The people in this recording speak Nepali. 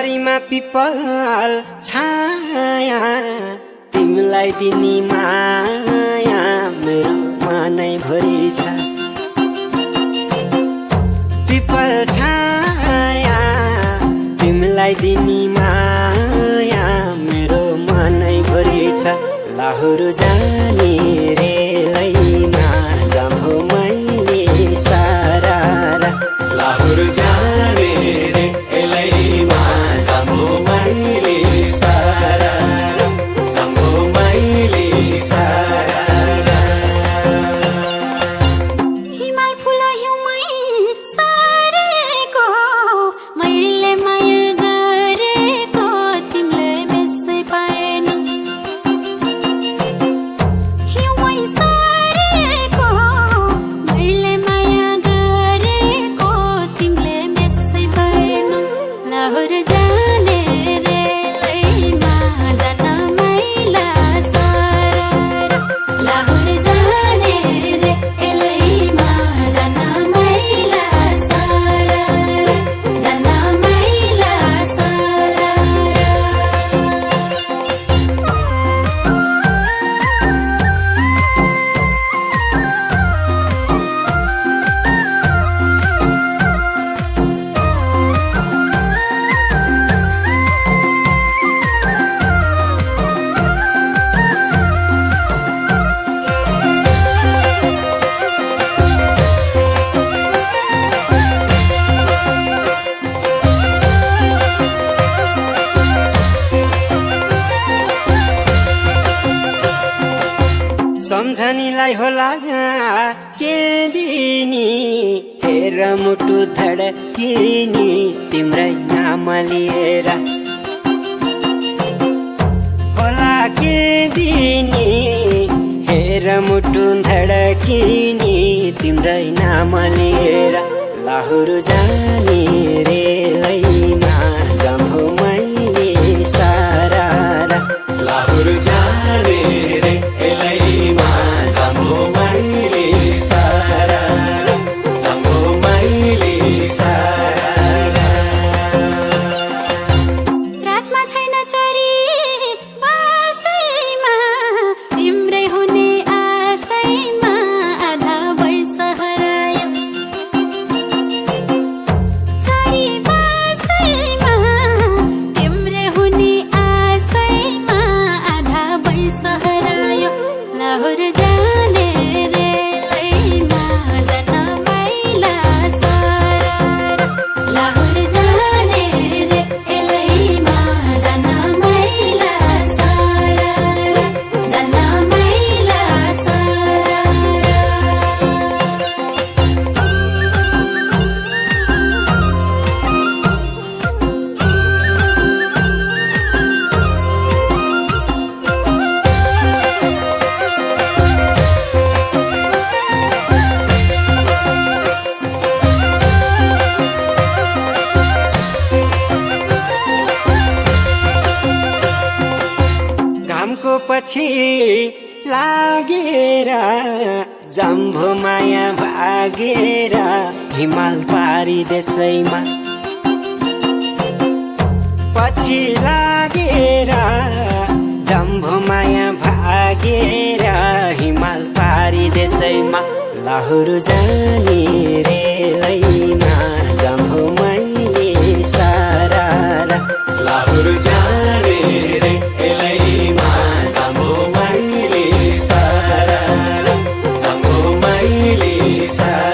झरीमा पिपल छाया तिमीलाई दिनी माया मेरो मनै भरि छ पिपल छाया तिमीलाई दिनी माया मेरो मनै भरि छ लाहुर जाने रेलैमा जाम्भो मैले सारा लाहुर जाने रेलैमा जाम्भो मैले सारा जाम्भो मैले सारा हिमाल फुल हिउँमै सारेको मैले माया गरेको तिमीले बेसै पाएन हिउँमै सारेको मैले माया गरेको तिमीले बेसै पाएन लाहुर जाने रेलैमा जान मैला सारा लाहुर जाने रेलैमा जान मैला सारा जान मैला सारा सम्झनीलाई होला के दिनी हेर मुटु धडकिनी तिम्रै नाम लिएर होला के दिनी हेर मुटु धडकिनी तिम्रै नाम लिएर लाहुर जाने रेलैमा जाम्भो मैले सारा लाहुर जाने रेलैमा जाम्भो मैले सारा जाम्भो मैले सारा रातमा छैन चरी बासैमा तिम्रै हुने आशैमा आधा वैश हरायो चरी बासैमा तिम्रै हुने आशैमा आधा वैश हरायो लाहुर जाने रेलैमा जान मैला सारा लाहुर जाने रेलैमा जान मैला सारा जान मैला सारा घामको पछि लागेर जाम्भो माया भागेर हिमाल पारी देशैमा पछि लागेर जाम्भो माया भागेर हिमाल पारी देशैमा लाहुर जाने रेलैमा जाम्भो मैले सारा लाहुर जाने रेलैमा जाम्भो मैले सारा जाम्भो मैले सारा